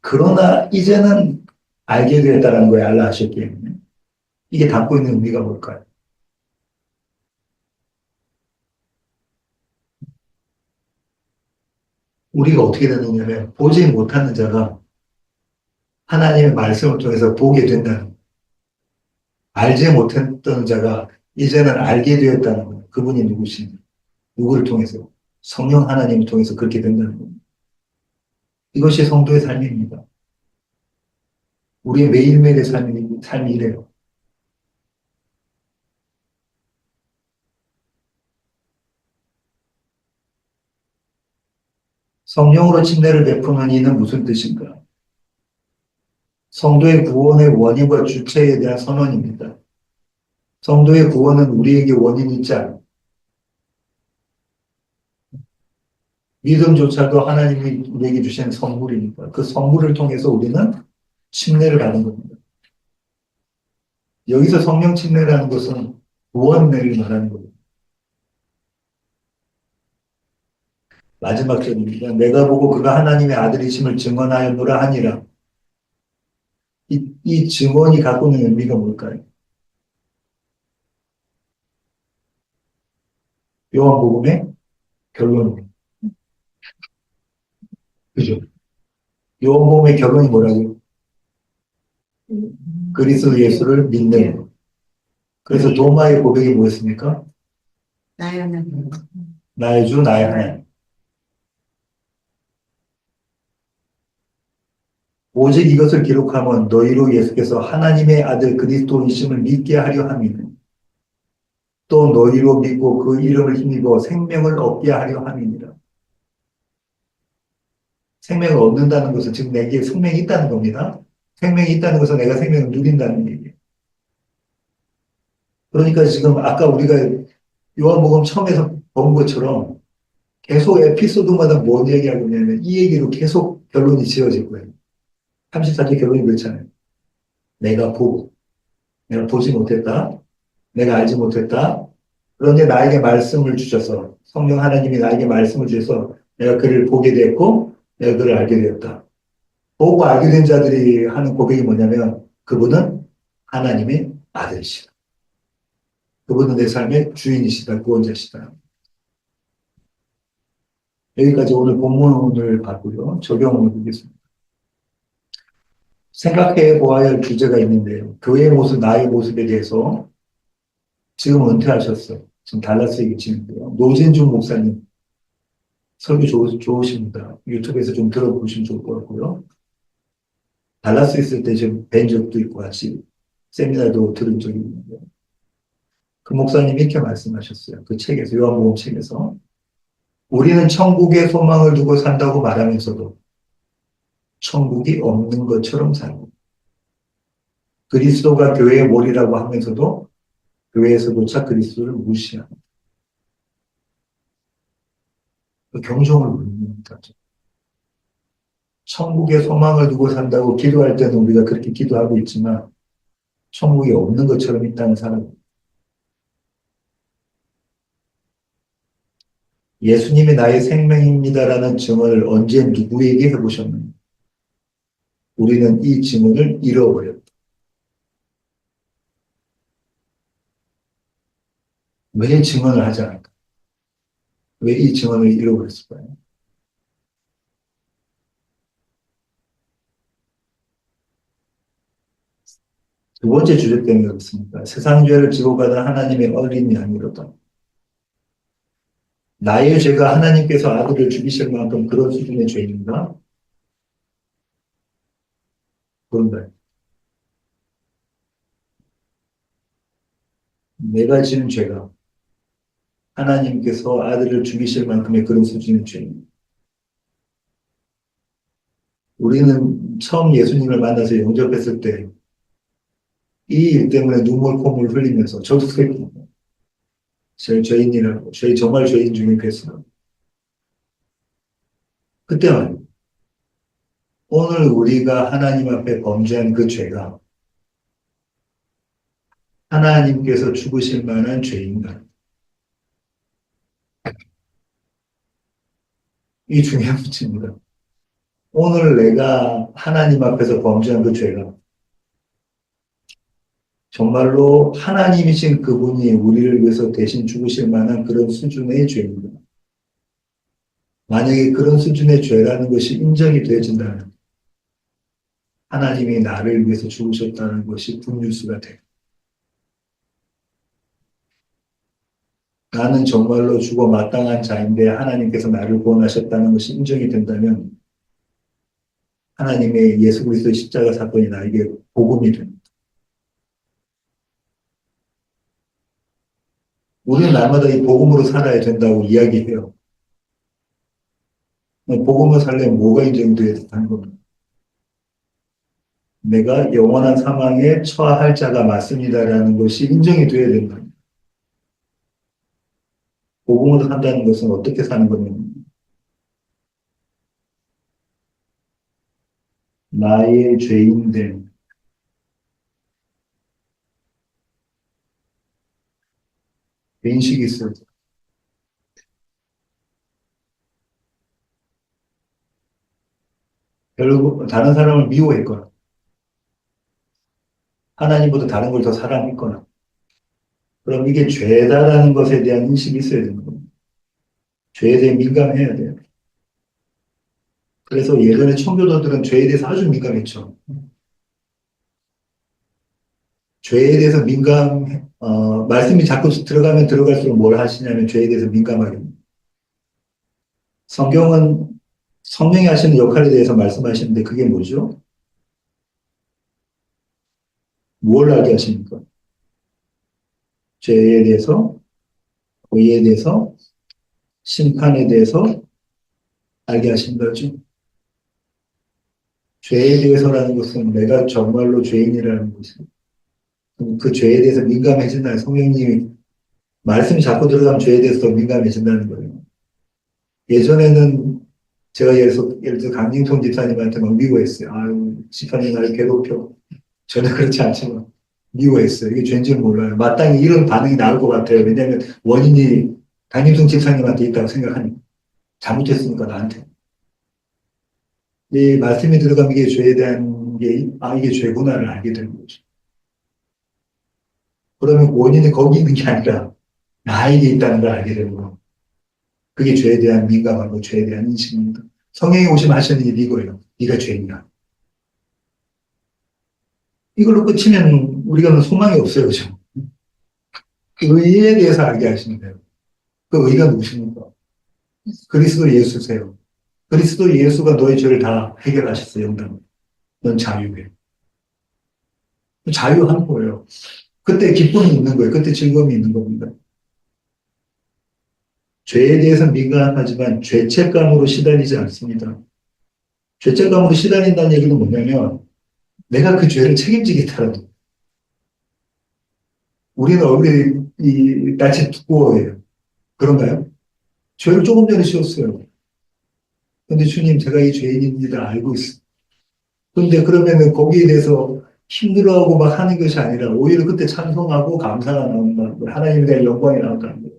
[SPEAKER 1] 그러나 이제는 알게 되었다는 거에 알라 하셨기 때문에 이게 담고 있는 의미가 뭘까요? 우리가 어떻게 되느냐면 보지 못하는 자가 하나님의 말씀을 통해서 보게 된다는 거예요. 알지 못했던 자가 이제는 알게 되었다는 거예요. 그분이 누구신지. 누구를 통해서? 성령 하나님을 통해서 그렇게 된다는 거예요. 이것이 성도의 삶입니다. 우리의 매일매일의 삶이 이래요. 성령으로 침례를 베푸는 이는 무슨 뜻인가? 성도의 구원의 원인과 주체에 대한 선언입니다. 성도의 구원은 우리에게 원인이 있지 않아요. 믿음조차도 하나님이 우리에게 주신 선물이니까 그 선물을 통해서 우리는 침례를 받은 겁니다. 여기서 성령 침례라는 것은 구원을 말하는 겁니다. 마지막 절입니다. 내가 보고 그가 하나님의 아들이심을 증언하였노라 하니라. 이 증언이 갖고 있는 의미가 뭘까요? 요한복음의 결론입니다. 그죠? 요한복음의 결론이 뭐라고요? 그리스도 예수를 믿는 것. 그래서 도마의 고백이 뭐였습니까?
[SPEAKER 4] 나의 하나님.
[SPEAKER 1] 나의 주, 나의 하나님. 오직 이것을 기록하면 너희로 예수께서 하나님의 아들 그리스도이심을 믿게 하려 함이니 또 너희로 믿고 그 이름을 힘입어 생명을 얻게 하려 함이니라. 생명을 얻는다는 것은 지금 내게 생명이 있다는 겁니다. 생명이 있다는 것은 내가 생명을 누린다는 얘기예요. 그러니까 지금 아까 우리가 요한복음 처음에서 본 것처럼 계속 에피소드마다 뭔 얘기하고 있냐면 이 얘기로 계속 결론이 지어질 거예요. 34절 결론이 그렇잖아요. 내가 보고, 내가 보지 못했다. 내가 알지 못했다. 그런데 나에게 말씀을 주셔서 성령 하나님이 나에게 말씀을 주셔서 내가 그를 보게 됐고 내가 그를 알게 되었다. 보고 알게 된 자들이 하는 고백이 뭐냐면 그분은 하나님의 아들이시다. 그분은 내 삶의 주인이시다. 구원자시다. 여기까지 오늘 본문을 봤고요. 적용을 보겠습니다. 생각해 보아야 할 주제가 있는데요. 교회의 모습, 나의 모습에 대해서 지금 은퇴하셨어요. 지금 달라스에 계시는데요. 노진중 목사님 설교 좋으십니다. 유튜브에서 좀 들어보시면 좋을 것 같고요. 달라스 있을 때 지금 뵌 적도 있고 같이 세미나도 들은 적이 있는데 그 목사님이 이렇게 말씀하셨어요. 그 책에서 요한복음 책에서 우리는 천국의 소망을 두고 산다고 말하면서도 천국이 없는 것처럼 살고 그리스도가 교회의 몰이라고 하면서도 교회에서조차 그리스도를 무시하고 그 경종을 울립니다. 천국의 소망을 두고 산다고 기도할 때는 우리가 그렇게 기도하고 있지만 천국이 없는 것처럼 있다는 사람. 예수님이 나의 생명입니다라는 증언을 언제 누구에게 해보셨는가? 우리는 이 증언을 잃어버렸다. 왜 증언을 하지 않을까? 왜 이 증언을 잃어버렸을까요? 두 번째 주제 때문에 그렇습니다. 세상 죄를 지고 가는 하나님의 어린 양이로다. 나의 죄가 하나님께서 아들을 죽이실 만큼 그런 수준의 죄인가? 그런가요? 내가 지은 죄가 하나님께서 아들을 죽이실 만큼의 그런 수준의 죄입니다. 우리는 처음 예수님을 만나서 영접했을 때 이 일 때문에 눈물, 콧물 흘리면서 저도 그랬거든요. 제일 죄인이라고, 정말 죄인 중에 그랬어요. 그때 말이에요. 오늘 우리가 하나님 앞에 범죄한 그 죄가 하나님께서 죽으실 만한 죄인가? 이 중요한 문제입니다. 오늘 내가 하나님 앞에서 범죄한 그 죄가 정말로 하나님이신 그분이 우리를 위해서 대신 죽으실 만한 그런 수준의 죄입니다. 만약에 그런 수준의 죄라는 것이 인정이 되어진다면 하나님이 나를 위해서 죽으셨다는 것이 굿뉴스가 돼요. 나는 정말로 죽어 마땅한 자인데 하나님께서 나를 구원하셨다는 것이 인정이 된다면 하나님의 예수 그리스도의 십자가 사건이 나에게 복음이 됩니다. 우리는 날마다 이 복음으로 살아야 된다고 이야기해요. 복음을 살려면 뭐가 인정돼야 되는 겁니다. 내가 영원한 사망에 처할 자가 맞습니다라는 것이 인정이 돼야 된다. 복음으로 산다는 것은 어떻게 사는 거냐면 나의 죄인됨, 인식이 있어요. 결국 다른 사람을 미워했거나 하나님보다 다른 걸 더 사랑했거나 그럼 이게 죄다라는 것에 대한 인식이 있어야 되는 겁니다. 죄에 대해 민감해야 돼요. 그래서 예전에 청교도들은 죄에 대해서 아주 민감했죠. 죄에 대해서 말씀이 자꾸 들어가면 들어갈수록 뭘 하시냐면 죄에 대해서 민감하게. 성경은 성령이 하시는 역할에 대해서 말씀하시는데 그게 뭐죠? 뭘 알게 하십니까? 죄에 대해서, 의에 대해서, 심판에 대해서 알게 하신 거죠. 죄에 대해서라는 것은 내가 정말로 죄인이라는 것이고 그 죄에 대해서 민감해진다는 성령님이 말씀이 자꾸 들어가면 죄에 대해서 더 민감해진다는 거예요. 예전에는 제가 예를 들어 강진통 집사님한테 막 미워했어요. 아유, 집사님 나를 괴롭혀. 저는 그렇지 않지만 미워했어요. 이게 죄인지는 몰라요. 마땅히 이런 반응이 나올 것 같아요. 왜냐하면 원인이 강진통 집사님한테 있다고 생각하니까. 잘못했으니까 나한테. 이 말씀이 들어가면 이게 죄에 대한 이게 죄구나를 알게 되는 거죠. 그러면 원인이 거기 있는 게 아니라 나에게 있다는 걸 알게 되는 거예요. 그게 죄에 대한 민감하고 죄에 대한 인식입니다. 성령이 오시면 하시는 일이 이거예요. 네가 죄인이야. 이걸로 끝이면 우리가 소망이 없어요. 그죠? 의에 대해서 알게 하시면 돼요. 그 의가 누구십니까? 그리스도 예수세요. 그리스도 예수가 너의 죄를 다 해결하셨어요. 영당. 넌 자유해. 자유한 거예요. 그때 기쁨이 있는 거예요. 그때 즐거움이 있는 겁니다. 죄에 대해서 민감하지만 죄책감으로 시달리지 않습니다. 죄책감으로 시달린다는 얘기는 뭐냐면 내가 그 죄를 책임지겠다라도 우리는 얼굴이 낯이 두꺼워요. 그런가요? 죄를 조금 전에 지었어요. 근데 주님 제가 이 죄인입니다. 알고 있어요. 근데 그러면은 거기에 대해서 힘들어하고 막 하는 것이 아니라 오히려 그때 찬송하고 감사가 나온다는 거예요. 하나님에 대한 영광이 나온다는 거예요.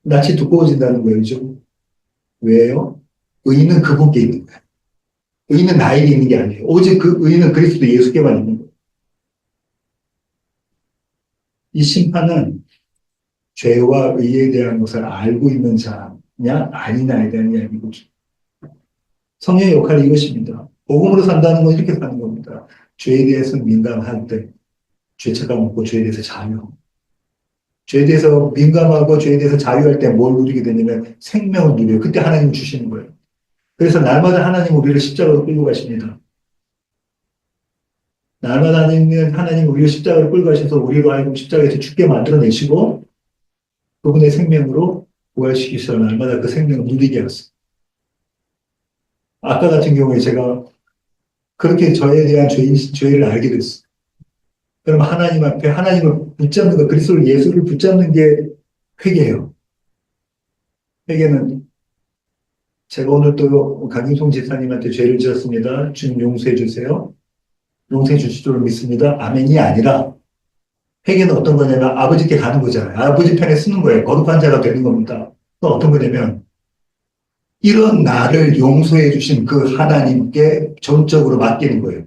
[SPEAKER 1] 낯이 두꺼워진다는 거예요. 그죠? 왜요? 의인은 그분께 있는 거예요. 의인은 나에게 있는 게 아니에요. 오직 그 의인은 그리스도 예수께만 있는 거예요. 이 심판은 죄와 의에 대한 것을 알고 있는 자냐 아니냐에 대한 이야기거죠. 성령의 역할이 이것입니다. 복음으로 산다는 건 이렇게 사는 겁니다. 죄에 대해서 민감할 때 죄책감 없고 죄에 대해서 자유하고 죄에 대해서 민감하고 죄에 대해서 자유할 때 뭘 누리게 되냐면 생명을 누려요. 그때 하나님 주시는 거예요. 그래서 날마다 하나님 우리를 십자가로 끌고 가십니다. 날마다 하나님 우리를 십자가로 끌고 가셔서 우리로 하여금 십자가에서 죽게 만들어내시고 그분의 생명으로 부활시키셔서 날마다 그 생명을 누리게 하셨어요. 아까 같은 경우에 제가 그렇게 저에 대한 죄를 알게 됐어요. 그럼 하나님 앞에 하나님을 붙잡는 거, 그리스도 예수를 붙잡는 게 회개예요. 회개는 제가 오늘 또 강인송 집사님한테 죄를 지었습니다. 주님 용서해 주세요. 용서해 주실 줄 믿습니다. 아멘이 아니라 회개는 어떤 거냐면 아버지께 가는 거잖아요. 아버지 편에 쓰는 거예요. 거룩한 자가 되는 겁니다. 또 어떤 거냐면 이런 나를 용서해 주신 그 하나님께 전적으로 맡기는 거예요.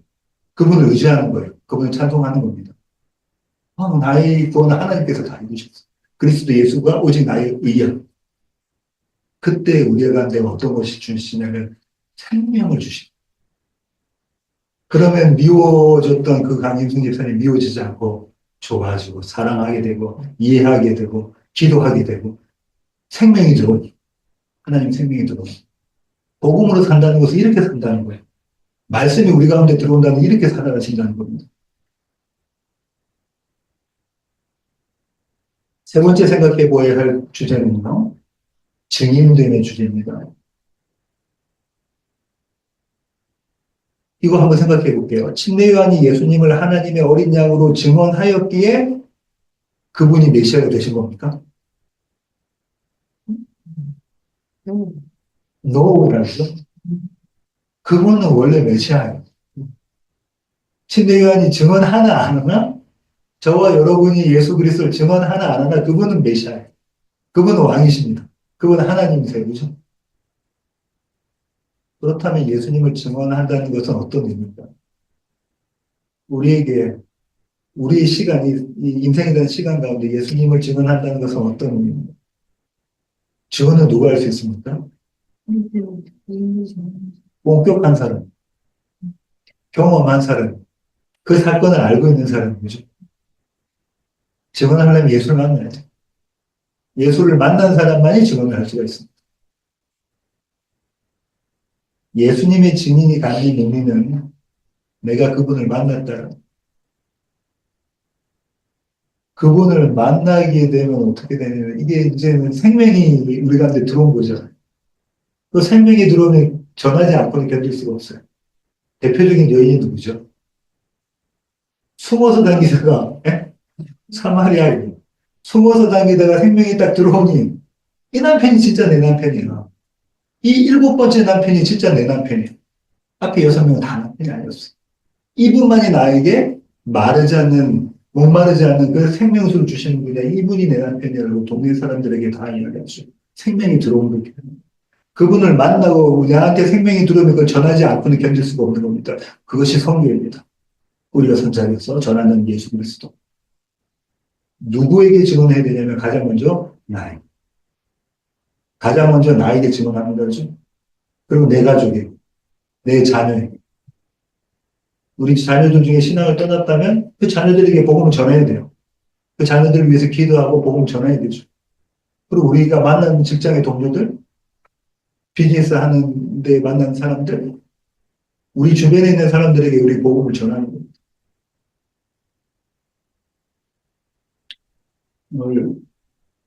[SPEAKER 1] 그분을 의지하는 거예요. 그분을 찬송하는 겁니다. 나의 구원은 하나님께서 다 이루셨어요. 그리스도 예수가 오직 나의 의야. 그때 우리 가운데 어떤 것이 주시냐면 생명을 주십니다. 그러면 미워졌던 그 강인순 집사님 미워지지 않고 좋아지고 사랑하게 되고 이해하게 되고 기도하게 되고 생명이 들어오니 하나님 생명이 들어오니 복음으로 산다는 것은 이렇게 산다는 거예요. 말씀이 우리 가운데 들어온다면 이렇게 살아가신다는 겁니다. 세 번째 생각해 보아야 할 주제는요. 증인됨의 주제입니다. 이거 한번 생각해 볼게요. 침례 요한이 예수님을 하나님의 어린 양으로 증언하였기에 그분이 메시아가 되신 겁니까? 노라고요. 그분은 원래 메시아예요. 침례 요한이 증언하나 안 하나? 저와 여러분이 예수 그리스도를 증언하나 안 하나? 그분은 메시아예요. 그분은 왕이십니다. 그분은 하나님이세요. 그죠? 그렇다면 예수님을 증언한다는 것은 어떤 의미입니까? 우리에게 우리의 시간이 이 인생이라는 시간 가운데 예수님을 증언한다는 것은 어떤 의미입니까? 증언은 누가 할 수 있습니까? 본격한 사람, 경험한 사람, 그 사건을 알고 있는 사람이죠. 증언하려면 예수를 만나야죠. 예수를 만난 사람만이 증언을 할 수가 있습니다. 예수님의 증인이 갖는 의미는 내가 그분을 만났다. 그분을 만나게 되면 어떻게 되냐면 이게 이제는 생명이 우리 가운데 들어온 거죠. 그 생명이 들어오면 전하지 않고는 견딜 수가 없어요. 대표적인 여인이 누구죠? 숨어서 다니다가 사마리아에 숨어서 다니다가 생명이 딱 들어오니 이 남편이 진짜 내 남편이야. 이 일곱 번째 남편이 진짜 내 남편이야. 앞에 여섯 명은 다 남편이 아니었어. 이분만이 나에게 마르지 않는 목마르지 않는 그 생명수를 주시는 분이야. 이분이 내 남편이라고 동네 사람들에게 다 이야기하죠. 생명이 들어온 거기 때문에. 그분을 만나고 나한테 생명이 들어오면 그걸 전하지 않고는 견딜 수가 없는 겁니다. 그것이 성교입니다. 우리가 선자로서 전하는 예수 그리스도. 누구에게 증언해야 되냐면 가장 먼저 나에게. 가장 먼저 나에게 증언하는 거죠. 그리고 내 가족에게, 내 자녀에게. 우리 자녀들 중에 신앙을 떠났다면 그 자녀들에게 복음을 전해야 돼요. 그 자녀들을 위해서 기도하고 복음을 전해야 되죠. 그리고 우리가 만난 직장의 동료들, 비즈니스 하는데 만난 사람들, 우리 주변에 있는 사람들에게 우리 복음을 전하는 겁니다. 오늘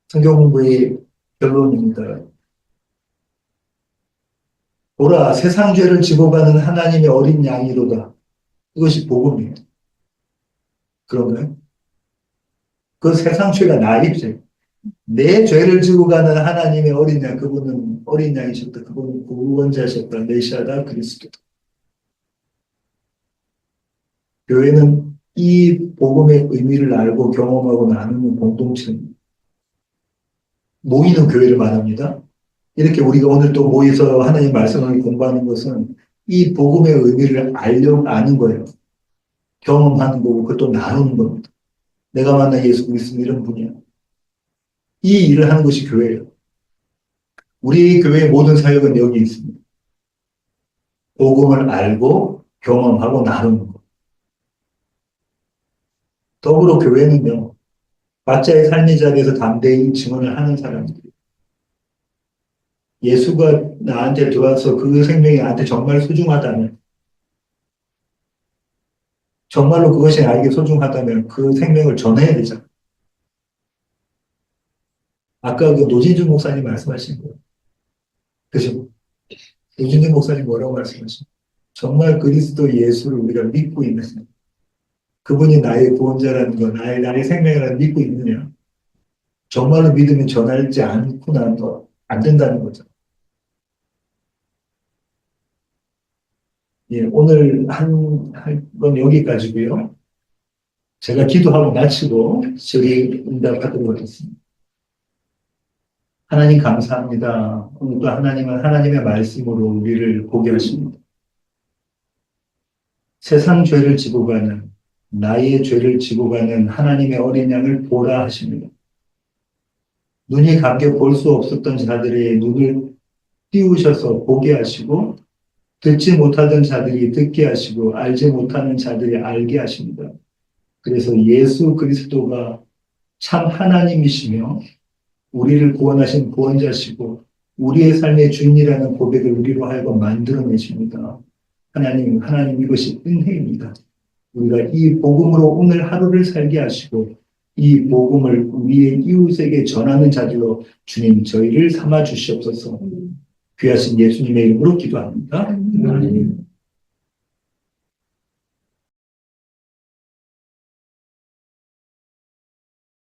[SPEAKER 1] 성경 공부의 결론입니다. 보라, 세상 죄를 지고 가는 하나님의 어린 양이로다. 이것이 복음이에요. 그런가요? 그 세상 죄가 나의 죄. 내 죄를 지고 가는 하나님의 어린 양, 그분은 어린 양이셨다. 그분은 구원자셨다. 메시아다. 그리스도다. 교회는 이 복음의 의미를 알고 경험하고 나누는 공동체입니다. 모이는 교회를 말합니다. 이렇게 우리가 오늘 또 모여서 하나님 말씀을 공부하는 것은 이 복음의 의미를 아는 거예요. 경험하는 거고 그것도 나누는 겁니다. 내가 만난 예수 그리스도는 이런 분이야. 이 일을 하는 것이 교회예요. 우리 교회의 모든 사역은 여기 있습니다. 복음을 알고 경험하고 나누는 것. 더불어 교회는요. 각자의 삶의 자리에서 담대히 증언을 하는 사람들. 예수가 나한테 들어와서 그 생명이 나한테 정말 소중하다면, 정말로 그것이 나에게 소중하다면 그 생명을 전해야 되잖아요. 아까 그 노진준 목사님 말씀하신 거예요. 그죠? 노진준 목사님 뭐라고 말씀하신 거예요? 정말 그리스도 예수를 우리가 믿고 있는, 그분이 나의 구원자라는 거, 나의 생명이라는 믿고 있느냐. 정말로 믿으면 전하지 않고는 안 된다는 거죠. 예, 오늘 한 건 여기까지고요. 제가 기도하고 마치고 저기 응답하도록 하겠습니다. 하나님 감사합니다. 오늘도 하나님은 하나님의 말씀으로 우리를 보게 하십니다. 세상 죄를 지고 가는, 나의 죄를 지고 가는 하나님의 어린 양을 보라 하십니다. 눈이 감겨 볼 수 없었던 자들의 눈을 띄우셔서 보게 하시고 듣지 못하던 자들이 듣게 하시고 알지 못하는 자들이 알게 하십니다. 그래서 예수 그리스도가 참 하나님이시며 우리를 구원하신 구원자시고 우리의 삶의 주인이라는 고백을 우리로 하여금 만들어내십니다. 하나님 이것이 은혜입니다. 우리가 이 복음으로 오늘 하루를 살게 하시고 이 복음을 우리의 이웃에게 전하는 자들로 주님 저희를 삼아 주시옵소서. 귀하신 예수님의 이름으로 기도합니다. 아멘.